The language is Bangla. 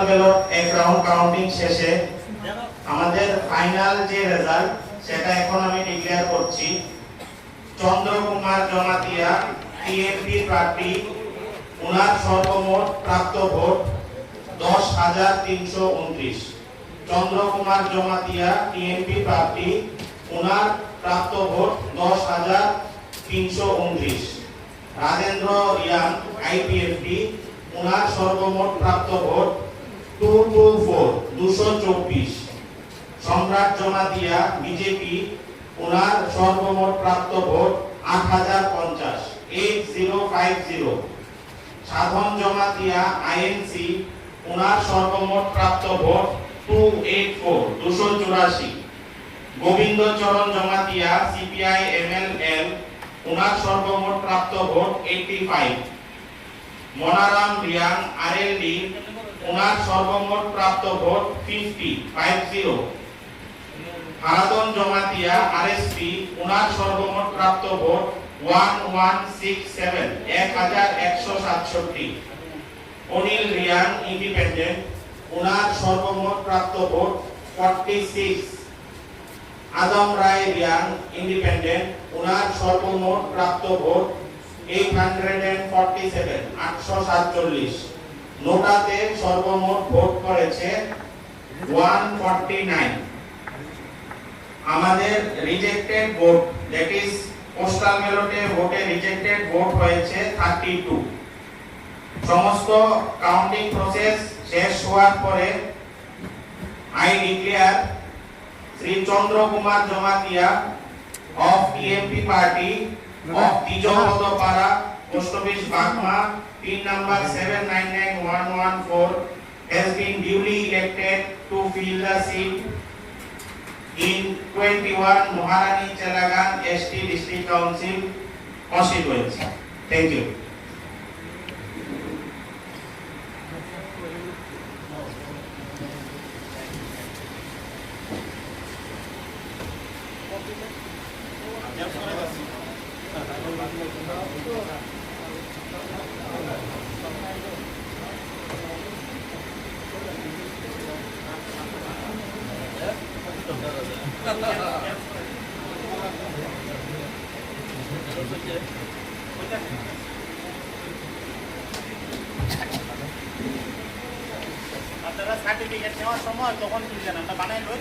ব্যালট এক রাউন্ড কাউন্টিং শেষে আমাদের ফাইনাল যে রেজাল্ট সেটা এখন আমি ডিক্লেয়ার করছি। চন্দ্রকুমার জমাতিয়া টিএমপি প্রার্থী, ওনার সর্বমোট প্রাপ্ত ভোট 10,329। চন্দ্রকুমার জমাতিয়া টিএমপি প্রার্থী, ওনার প্রাপ্ত ভোট 10,329। রাজেন্দ্র রিয়াং আইপিএফটি, ওনার সর্বমোট প্রাপ্ত ভোট 224। সম্রাট জমাতিয়া বিজেপি, ওনার সর্বমোট প্রাপ্ত ভোট 8,050 8050। সাধন জমাতিয়া আইএনসি, ওনার সর্বমোট প্রাপ্ত ভোট 284 গোবিন্দ চরণ জমাতিয়া সিপিআই এমএলএল, ওনার সর্বমোট প্রাপ্ত ভোট 85। মনারাম রিয়াং আরএলডি, ওনার সর্বমোট প্রাপ্ত ভোট 50। হারাদন জমাতিয়া আরএসপি, ওনার সর্বমোট প্রাপ্ত ভোট 1167 অনিল রিয়াং ইন্ডিপেন্ডেন্ট, ওনার সর্বমোট প্রাপ্ত ভোট 46। আদম রায় রিয়াং ইন্ডিপেন্ডেন্ট, ওনার সর্বমোট প্রাপ্ত ভোট 847। নোটাতে সর্বমোট ভোট করেছে 149। আমাদের rejected vote, that is postal ব্যালটে ভোটে রিজেক্টেড ভোট হয়েছে 32। সমস্ত কাউন্টিং প্রসেস শেষ হওয়ার পরে I declare Shri Chandrakumar Jamatia of TMP party of Tijopodopara, Post Office Bagma, PIN number 799114, has been duly elected to fill the seat in 21 Maharani Chalagan ST District Council constituency. Thank you. আপনারা সার্টিফিকেট নেওয়ার সময় তখন তুলবেন, আমরা বানাই লই।